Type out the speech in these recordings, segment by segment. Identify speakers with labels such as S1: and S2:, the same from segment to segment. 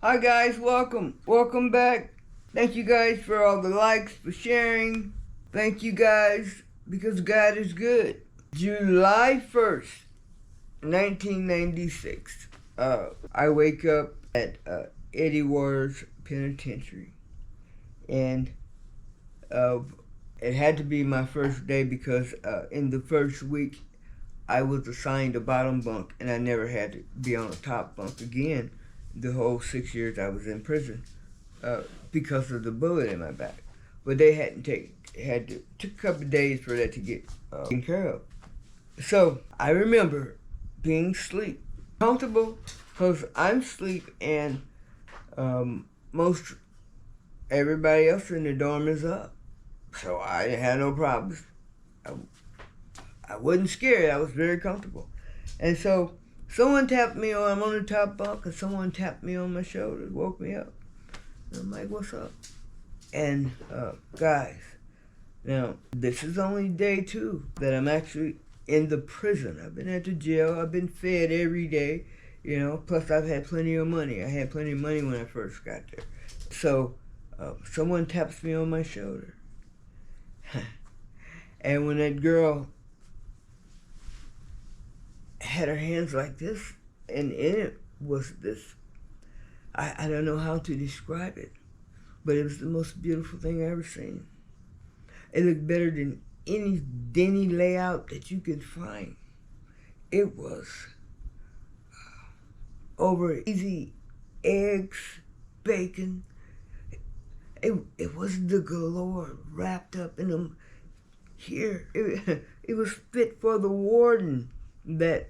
S1: Hi guys, welcome back. Thank you guys for all the likes, for sharing. Thank you guys because God is good. July 1st, 1996. I wake up at Eddie Waters Penitentiary, and it had to be my first day because in the first week I was assigned a bottom bunk, and I never had to be on a top bunk again the whole 6 years I was in prison because of the bullet in my back. But they took a couple of days for that to get taken care of. So I remember being asleep, comfortable, because I'm asleep and most everybody else in the dorm is up. So I didn't have no problems. I wasn't scared. I was very comfortable. And so someone tapped me on, I'm on the top bunk, and someone tapped me on my shoulder, woke me up. And I'm like, what's up? And guys, now this is only day 2 that I'm actually in the prison. I've been at the jail. I've been fed every day, plus I've had plenty of money. I had plenty of money when I first got there. So someone taps me on my shoulder. And when that girl had her hands like this, and in it was this, I don't know how to describe it, but it was the most beautiful thing I ever seen. It looked better than any Denny layout that you could find. It was over easy eggs, bacon. It was the galore wrapped up in them here. It was fit for the warden. That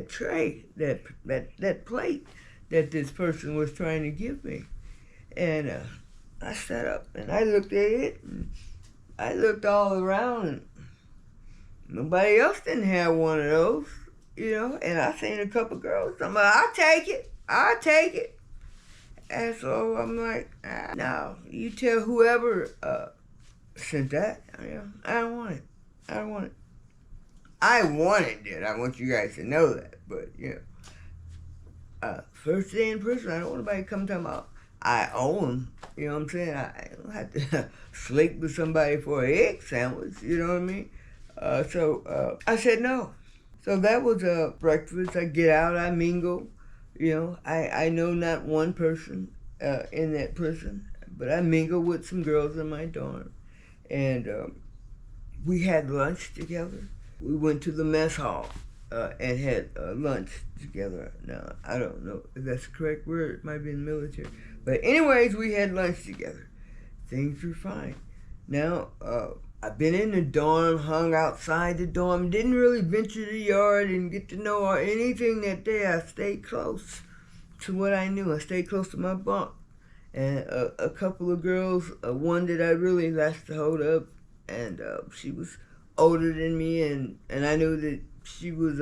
S1: tray, that plate that this person was trying to give me. And I sat up and I looked at it, and I looked all around, and nobody else didn't have one of those, and I seen a couple girls. I'm like, I'll take it. And so I'm like, no, you tell whoever sent that, I don't want it. I wanted it. I want you guys to know that. But, first day in prison, I don't want anybody to come talking about I own them. You know what I'm saying? I don't have to sleep with somebody for an egg sandwich. You know what I mean? So I said no. So that was breakfast. I get out, I mingle. I know not one person in that prison, but I mingle with some girls in my dorm. And we had lunch together. We went to the mess hall and had lunch together. Now, I don't know if that's the correct word. It might be in the military. But anyways, we had lunch together. Things were fine. Now, I've been in the dorm, hung outside the dorm, didn't really venture the yard and get to know or anything that day. I stayed close to what I knew. I stayed close to my bunk. And a couple of girls, one that I really lasted a hold of, and she was older than me, and I knew that she was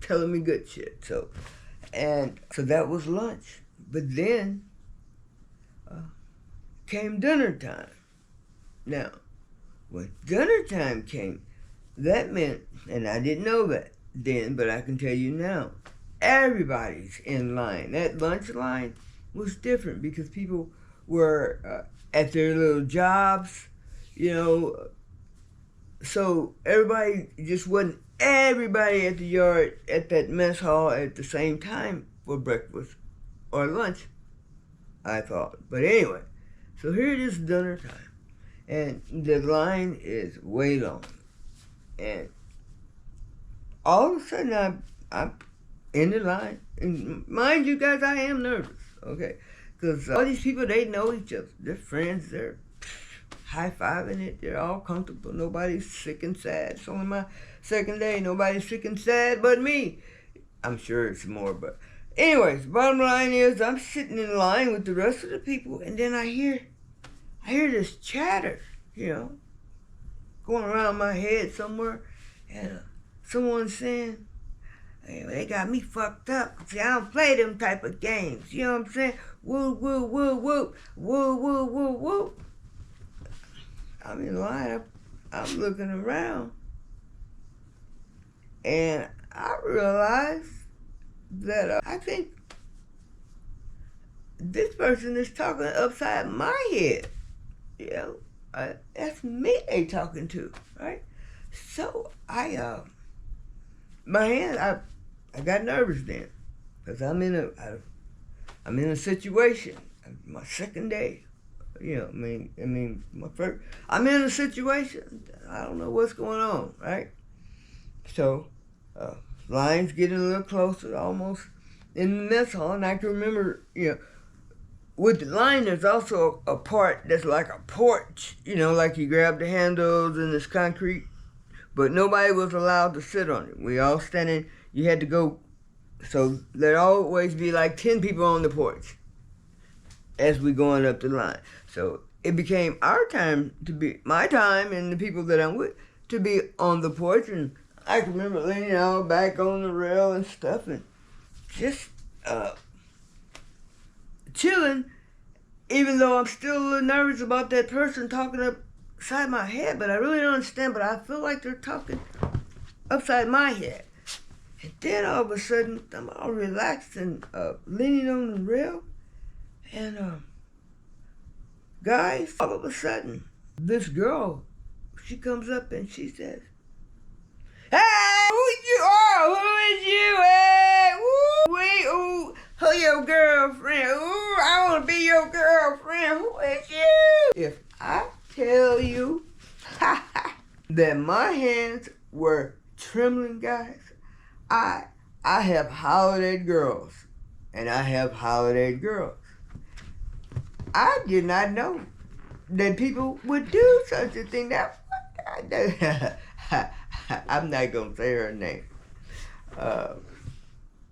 S1: telling me good shit. So that was lunch. But then came dinner time. Now, when dinner time came, that meant, and I didn't know that then, but I can tell you now, everybody's in line. That lunch line was different because people were at their little jobs, so everybody just wasn't everybody at the yard at that mess hall at the same time for breakfast or lunch, I thought. But anyway, so here it is, dinner time, and the line is way long, and all of a sudden I'm in the line, and mind you guys, I am nervous, okay, because all these people, they know each other, they're friends, they're high-fiving it. They're all comfortable. Nobody's sick and sad. It's only my second day. Nobody's sick and sad but me. I'm sure it's more, but anyways, bottom line is I'm sitting in line with the rest of the people, and then I hear this chatter, going around my head somewhere, and someone saying, hey, they got me fucked up. See, I don't play them type of games. You know what I'm saying? Woo, woo, woo, woo, woo, woo, woo, woo. I'm in line, I'm looking around, and I realized that I think this person is talking upside my head. You know, that's me they talking to, right? So I got nervous then, cause I'm in a situation. My second day, you know, I mean, my first. I'm in a situation. I don't know what's going on, right? So, lines getting a little closer, almost in the mess hall, and I can remember, you know, with the line, there's also a part that's like a porch, you know, like you grab the handles and it's concrete, but nobody was allowed to sit on it. We all standing, you had to go, so there'd always be like 10 people on the porch as we going up the line. So it became my time and the people that I'm with, to be on the porch, and I can remember leaning out back on the rail and stuff and just, chilling, even though I'm still a little nervous about that person talking upside my head, but I really don't understand, but I feel like they're talking upside my head. And then all of a sudden, I'm all relaxed and leaning on the rail, and guys, all of a sudden, this girl, she comes up and she says, "Hey, who you are? Who is you? Hey, woo, wait, ooh, who your girlfriend? Ooh, I want to be your girlfriend. Who is you?" If I tell you that my hands were trembling, guys, I have hollered at girls, and I have hollered at girls. I did not know that people would do such a thing. I'm not gonna say her name,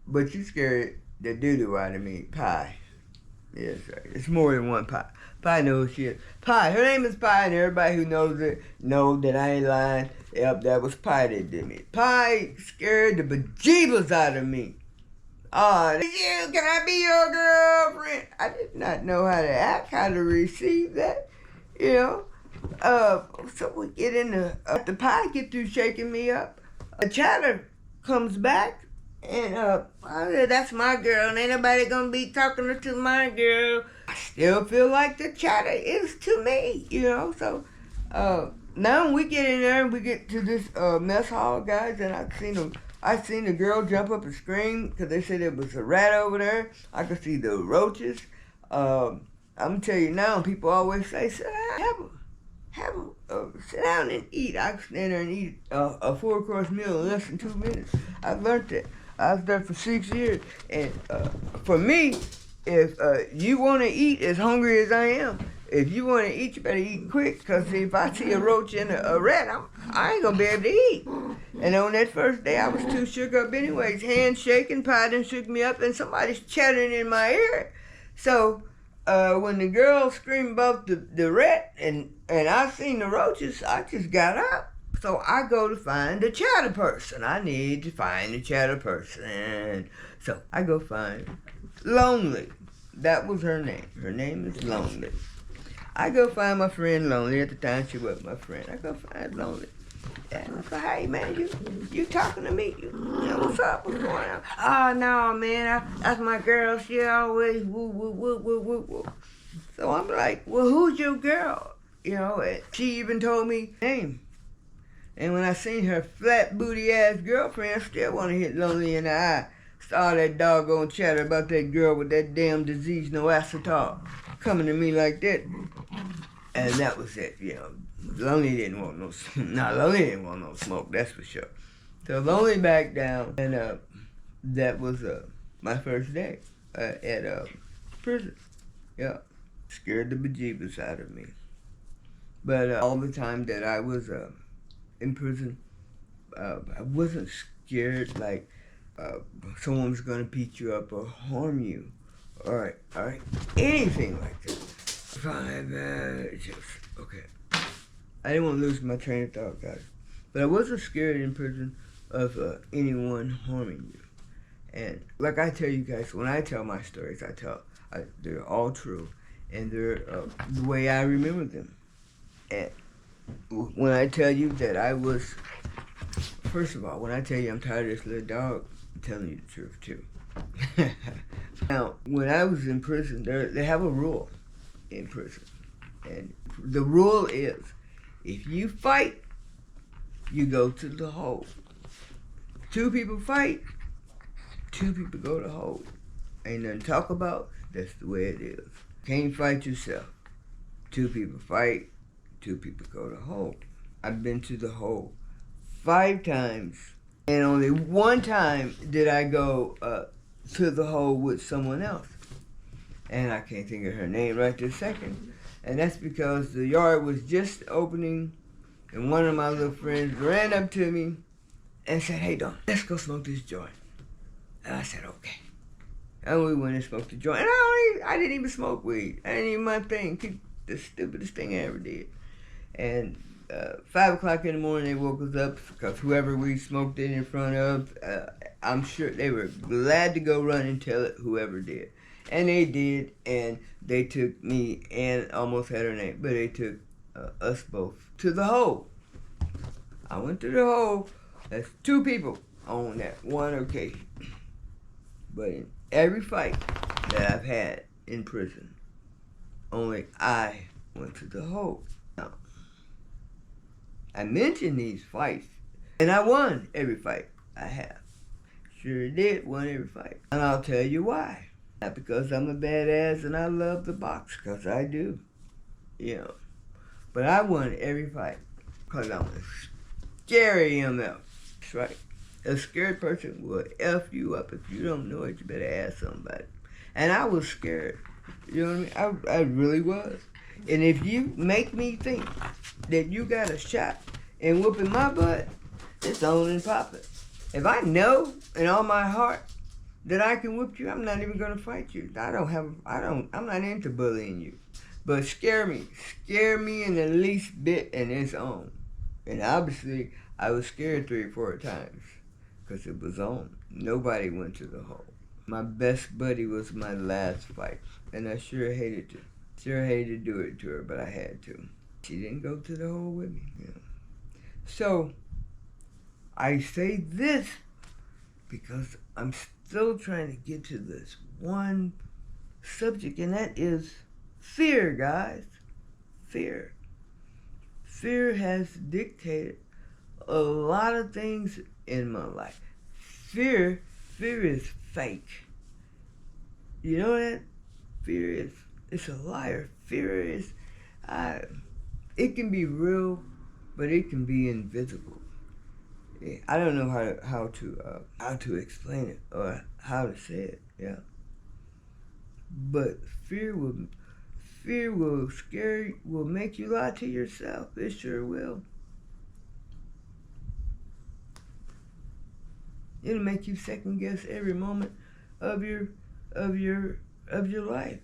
S1: but you scared the doo-doo out of me. Pie. Yes, right. It's more than one Pie. Pie knows who she is. Pie. Her name is Pie, and everybody who knows it know that I ain't lying. Yep, that was Pie that did me. Pie scared the bejeebus out of me. Oh, you, can I be your girlfriend? I did not know how to act, how to receive that, you know. So we get in the Pie get through shaking me up. A chatter comes back, and that's my girl, and ain't nobody gonna be talking to my girl. I still feel like the chatter is to me, you know. So now we get in there and we get to this mess hall, guys, and I seen the girl jump up and scream because they said it was a rat over there. I could see the roaches. I'm gonna tell you now, people always say, sit down and eat. I can stand there and eat a 4-course meal in less than 2 minutes. I've learned that. I was there for 6 years, and for me, if you want to eat as hungry as I am, if you want to eat, you better eat quick, because if I see a roach and a rat, I ain't going to be able to eat. And on that first day, I was too shook up anyways, hands shaking, Pie done shook me up, and somebody's chattering in my ear. So when the girl screamed about the rat and I seen the roaches, I just got up. So I go to find the chatter person. I need to find the chatter person. So I go find Lonely. That was her name. Her name is Lonely. I go find my friend Lonely. At the time, she was my friend. I go find Lonely. And I say, "Hey, man, you talking to me? You know, what's up? What's going on?" "Oh, no, man, that's my girl. She always woo, woo, woo, woo, woo, woo." So I'm like, "Well, who's your girl?" You know, and she even told me her name. And when I seen her flat booty ass girlfriend, I still want to hit Lonely in the eye. Saw that doggone chatter about that girl with that damn disease, no acetol, coming to me like that. And that was it, you know. Lonely didn't want no smoke. Lonely didn't want no smoke, that's for sure. So Lonely backed down, and that was my first day at prison. Yeah, scared the bejeebus out of me. But all the time that I was in prison, I wasn't scared like someone was gonna beat you up or harm you, or anything like that. Okay. I didn't want to lose my train of thought, guys. But I wasn't scared in prison of anyone harming you. And like I tell you guys, when I tell my stories, they're all true, and they're the way I remember them. And when I tell you that first of all, when I tell you I'm tired of this little dog, I'm telling you the truth too. Now, when I was in prison, they have a rule in prison. And the rule is, if you fight, you go to the hole. 2 people fight, 2 people go to hole. Ain't nothing to talk about, that's the way it is. Can't fight yourself. 2 people fight, 2 people go to hole. I've been to the hole 5 times, and only 1 time did I go to the hole with someone else. And I can't think of her name right this second. And that's because the yard was just opening, and one of my little friends ran up to me and said, "Hey, Don, let's go smoke this joint." And I said, "Okay." And we went and smoked the joint. And I didn't even smoke weed. I didn't even my thing. The stupidest thing I ever did. And 5 o'clock in the morning, they woke us up because whoever we smoked it in front of, I'm sure they were glad to go run and tell it whoever did. And they did, and they took me and almost had her name, but they took us both to the hole. I went to the hole. That's 2 people on that one occasion. But in every fight that I've had in prison, only I went to the hole. Now, I mentioned these fights, and I won every fight I have. Sure did, won every fight. And I'll tell you why. Not because I'm a badass and I love the box, because I do, you know. But I won every fight because I'm a scary MF. That's right. A scared person will F you up. If you don't know it, you better ask somebody. And I was scared. You know what I mean? I really was. And if you make me think that you got a shot in whooping my butt, it's on and popping. If I know in all my heart that I can whoop you, I'm not even gonna fight you. I'm not into bullying you. But scare me in the least bit, and it's on. And obviously, I was scared 3 or 4 times because it was on. Nobody went to the hole. My best buddy was my last fight, and I sure hated to do it to her, but I had to. She didn't go to the hole with me. You know. So I say this because I'm still trying to get to this one subject, and that is fear, guys. Fear. Fear has dictated a lot of things in my life. Fear is fake. You know that? It's a liar. Fear is, it can be real, but it can be invisible. I don't know how to explain it or how to say it. Yeah. But fear will scare you, will make you lie to yourself. It sure will. It'll make you second guess every moment of your life.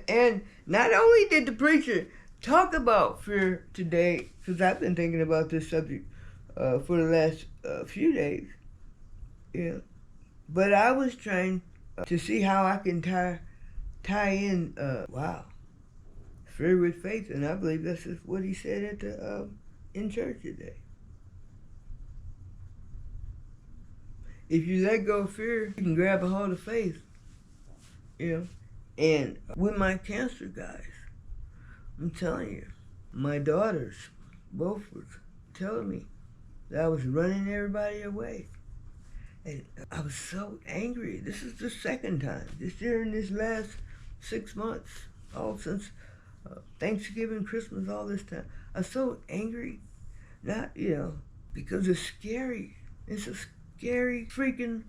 S1: And not only did the preacher talk about fear today, because I've been thinking about this subject for the last few days, yeah. But I was trying to see how I can tie in, fear with faith, and I believe that's just what he said at the in church today. If you let go of fear, you can grab a hold of faith, you know. And with my cancer, guys, I'm telling you, my daughters both was telling me that I was running everybody away. And I was so angry. This is the second time this year in this last 6 months, all since Thanksgiving, Christmas, all this time. I was so angry, not, because it's scary. It's a scary freaking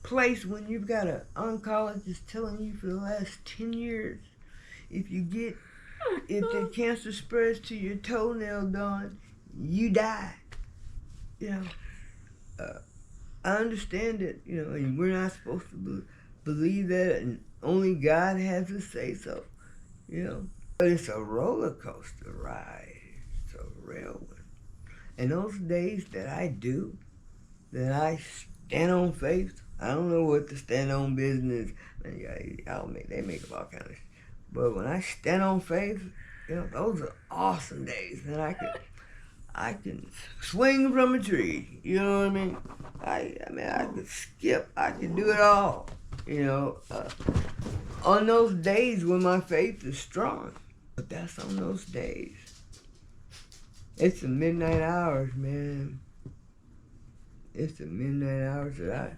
S1: place when you've got an oncologist telling you for the last 10 years, if the cancer spreads to your toenail, Dawn, you die. I understand that, and we're not supposed to believe that, and only God has to say so, But it's a roller coaster ride. It's a real one. And those days that I I stand on faith, I don't know what the stand on business, they make up all kinds of shit. But when I stand on faith, those are awesome days. And I can swing from a tree. You know what I mean? I could skip. I can do it all. You know, on those days when my faith is strong. But that's on those days. It's the midnight hours, man. It's the midnight hours that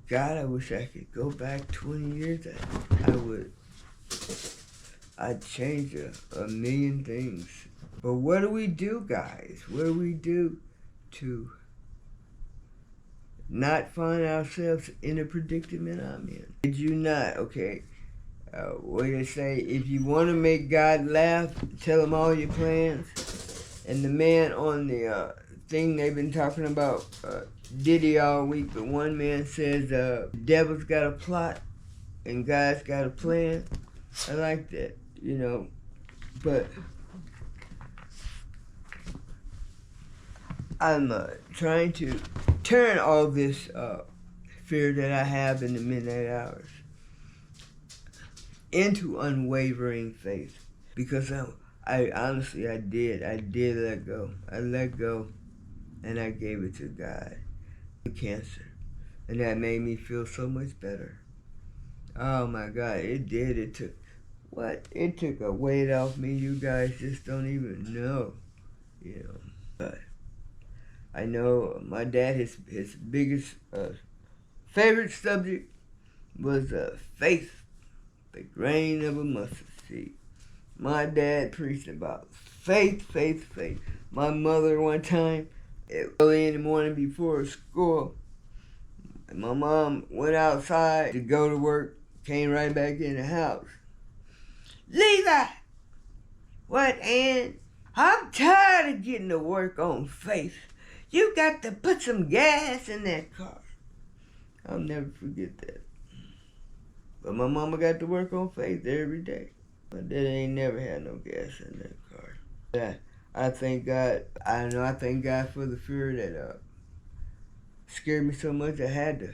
S1: God, I wish I could go back 20 years. I would. I'd change a million things. But what do we do, guys? What do we do to not find ourselves in a predicament I'm in? Did you not? Okay. What do they say? If you want to make God laugh, tell him all your plans. And the man on the thing they've been talking about Diddy all week, but one man says devil's got a plot and God's got a plan. I like that, you know, but I'm trying to turn all this fear that I have in the midnight hours into unwavering faith, because I honestly, I did let go. I let go and I gave it to God. Cancer. And that made me feel so much better. Oh my God, it did. It took a weight off me. You guys just don't even know, you know. But I know my dad, his biggest favorite subject was faith, the grain of a mustard seed. My dad preached about faith, faith, faith. My mother one time, early in the morning before school, my mom went outside to go to work, came right back in the house. Levi! What, Ann? I'm tired of getting to work on faith. You got to put some gas in that car. I'll never forget that. But my mama got to work on faith every day. My dad ain't never had no gas in that car. Yeah. I thank God. I thank God for the fear that scared me so much. I had to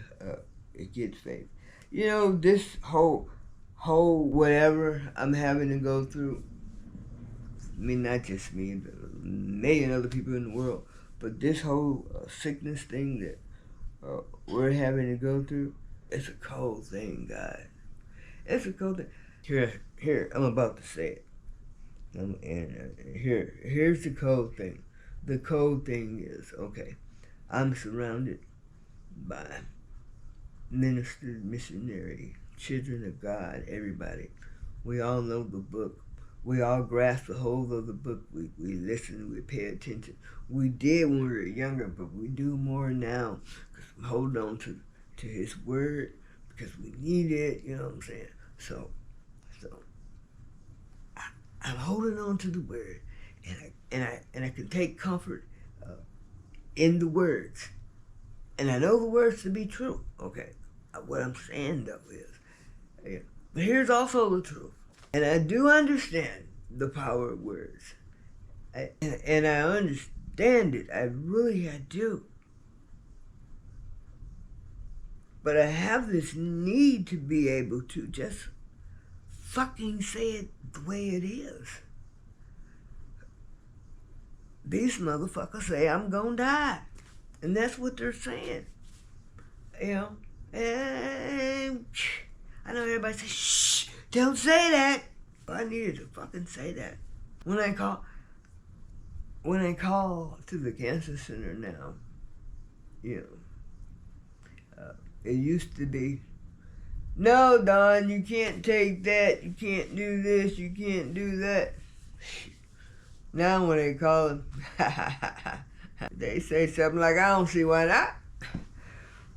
S1: get faith. You know, this whole whatever I'm having to go through. I mean, not just me, but a million other people in the world. But this whole sickness thing that we're having to go through, it's a cold thing, God. It's a cold thing. Here, I'm about to say it. And here's the cold thing. The cold thing is, okay, I'm surrounded by ministers, missionary, children of God, everybody. We all know the book. We all grasp the hold of the book. We listen, we pay attention. We did when we were younger, but we do more now because we hold on to his word because we need it, you know what I'm saying? So I'm holding on to the word, and I can take comfort in the words, and I know the words to be true. Okay, what I'm saying though is, but here's also the truth, and I do understand the power of words, and I understand it. I do, but I have this need to be able to just fucking say it the way it is. These motherfuckers say I'm gonna die. And that's what they're saying. You know? And I know everybody says, shh, don't say that. But I needed to fucking say that. When I call to the cancer center now, you know, it used to be, no, Don, you can't take that. You can't do this. You can't do that. Now when they call them, they say something like, I don't see why not.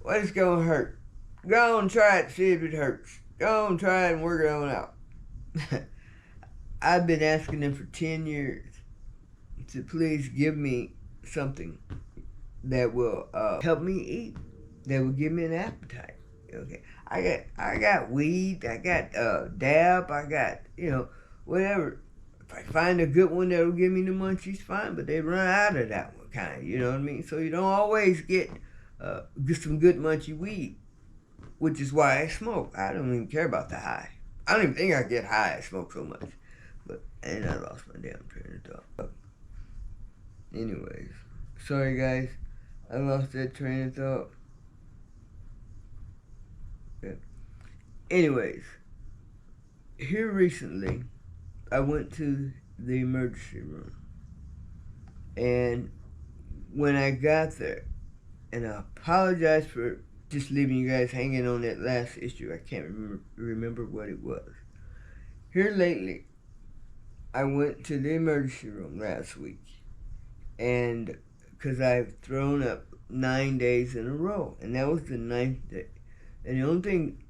S1: What is going to hurt? Go and try it, see if it hurts. Go and try it and work it on out. I've been asking them for 10 years to please give me something that will help me eat, that will give me an appetite. Okay, I got weed, I got dab, I got, you know, whatever. If I find a good one that'll give me the munchies, fine, but they run out of that one kind, you know what I mean? So you don't always get some good munchy weed, which is why I smoke. I don't even care about the high. I don't even think I get high, I smoke so much. And I lost my damn train of thought. Anyways, sorry guys, I lost that train of thought. Okay. Anyways, here recently, I went to the emergency room. And when I got there, and I apologize for just leaving you guys hanging on that last issue. I can't remember what it was. Here lately, I went to the emergency room last week, and because I've thrown up 9 days in a row, and that was the 9th day. And the only thing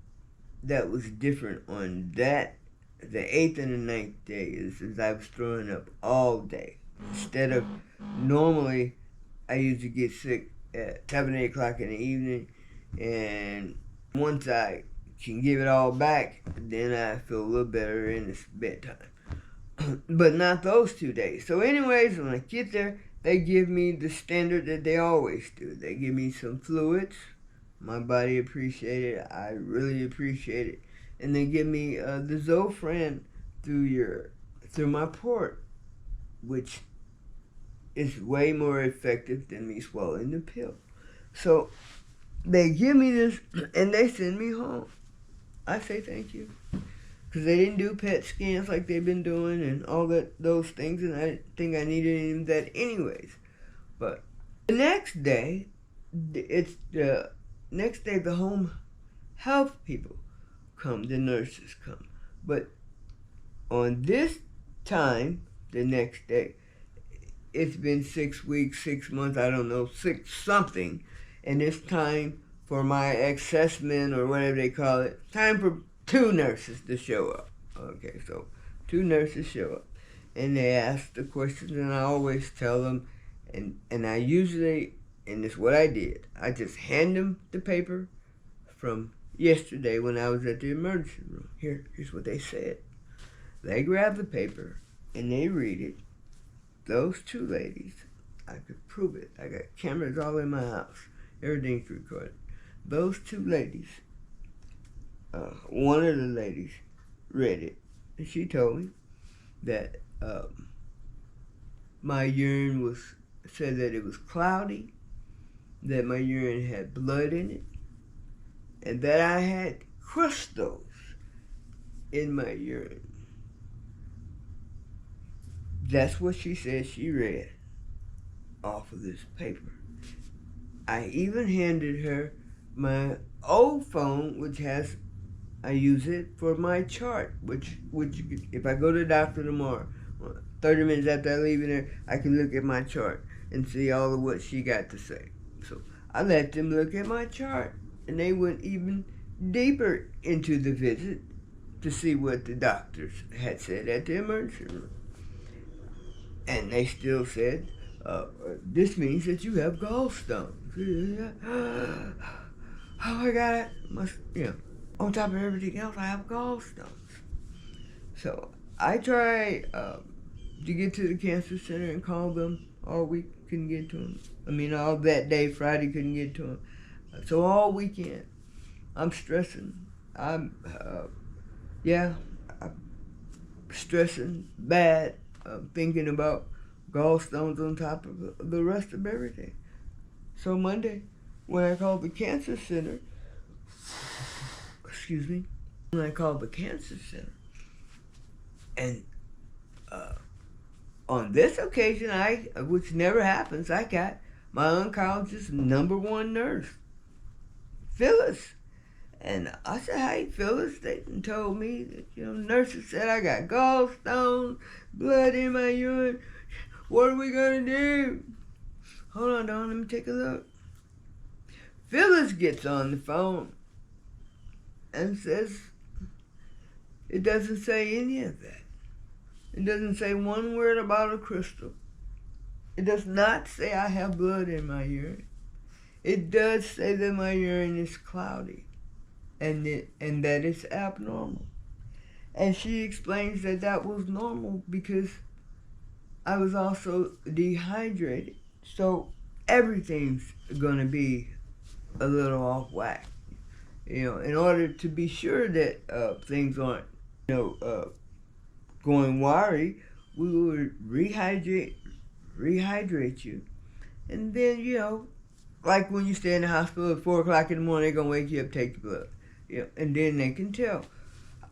S1: that was different on that, the 8th and the 9th day, is I was throwing up all day. Instead of normally, I usually get sick at 7, 8 o'clock in the evening, and once I can give it all back, then I feel a little better and it's bedtime. But not those 2 days. So anyways, when I get there, they give me the standard that they always do. They give me some fluids. My body appreciated it. I really appreciate it. And they give me the Zofran through my port, which is way more effective than me swallowing the pill. So they give me this and they send me home. I say thank you. Because they didn't do PET scans like they've been doing and all those things, and I didn't think I needed any of that anyways. But the next day, the home health people come, the nurses come. But on this time, the next day, it's been 6 weeks, 6 months, I don't know, 6 something, and it's time for my assessment or whatever they call it. Time for 2 nurses to show up. Okay, so 2 nurses show up, and they ask the questions, and I always tell them, and I usually, and it's what I did, I just hand them the paper from yesterday when I was at the emergency room. Here's what they said. They grab the paper, and they read it. Those 2 ladies, I could prove it. I got cameras all in my house. Everything's recorded. Those 2 ladies, one of the ladies read it, and she told me that my urine said that it was cloudy, that my urine had blood in it, and that I had crystals in my urine. That's what she said she read off of this paper. I even handed her my old phone, which I use it for my chart, which if I go to the doctor tomorrow, 30 minutes after I leave in there, I can look at my chart and see all of what she got to say. So I let them look at my chart, and they went even deeper into the visit to see what the doctors had said at the emergency room. And they still said, this means that you have gallstones. Oh my God, on top of everything else, I have gallstones. So I tried to get to the cancer center and call them all week, couldn't get to them. All that day, Friday, couldn't get to them. So all weekend, I'm stressing. I'm stressing bad. Thinking about gallstones on top of the rest of everything. So Monday, when I called the cancer center, and on this occasion, which never happens, I got my oncologist's #1 nurse, Phyllis. And I said, hey, Phyllis, they told me that, nurses said I got gallstones, blood in my urine. What are we going to do? Hold on, Dawn, let me take a look. Phyllis gets on the phone and says, it doesn't say any of that. It doesn't say one word about a crystal. It does not say I have blood in my urine. It does say that my urine is cloudy. And that it's abnormal. And she explains that was normal because I was also dehydrated. So everything's going to be a little off whack. In order to be sure that things aren't, going wiry, we would rehydrate you. And then, like when you stay in the hospital at 4 o'clock in the morning, they're going to wake you up, take the blood. And then they can tell.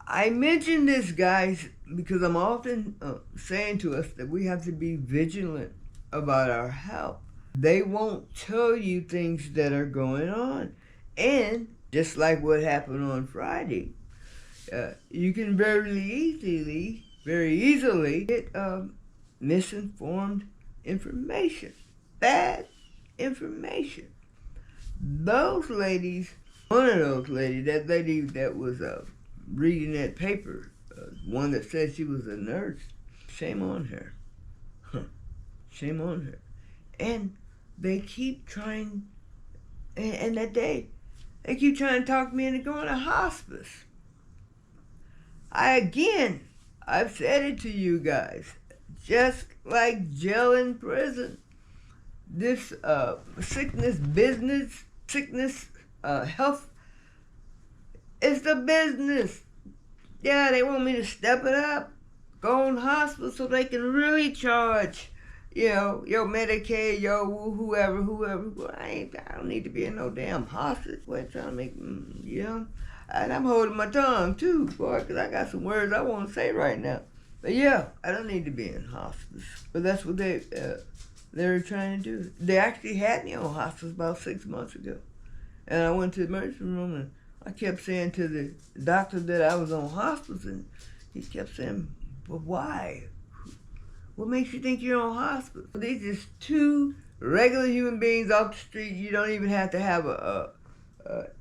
S1: I mention this, guys, because I'm often saying to us that we have to be vigilant about our health. They won't tell you things that are going on. And just like what happened on Friday, you can very easily get misinformed information, bad information. Those ladies, one of those ladies, that lady that was reading that paper, one that said she was a nurse, shame on her. Shame on her. And they keep trying, and that day, they keep trying to talk me into going to hospice. I've said it to you guys, just like jail in prison, this health is the business. Yeah, they want me to step it up, go on hospice so they can really charge, your Medicaid, your whoever. Well, I don't need to be in no damn hospice. Boy, trying to make, And I'm holding my tongue too, boy, because I got some words I want to say right now. But yeah, I don't need to be in hospice. But that's what they're trying to do. They actually had me on hospice about 6 months ago. And I went to the emergency room and I kept saying to the doctor that I was on hospice, and he kept saying, "But why? What makes you think you're on hospice?" These just two regular human beings off the street. You don't even have to have a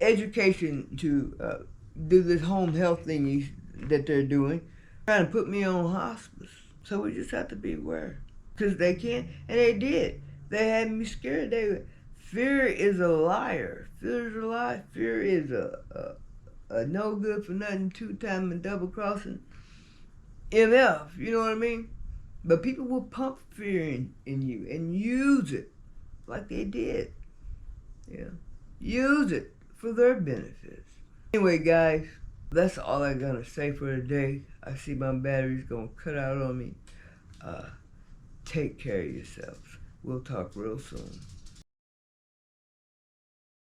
S1: education to do this home health thing that they're doing, trying to put me on hospice. So we just have to be aware, because they can, and they did. They had me scared. Fear is a liar. Fear is a lie. Fear is a no good for nothing, two-time and double-crossing MF. You know what I mean? But people will pump fear in you and use it like they did. Yeah. Use it for their benefits. Anyway, guys, that's all I'm going to say for today. I see my battery's going to cut out on me. Take care of yourselves. We'll talk real soon.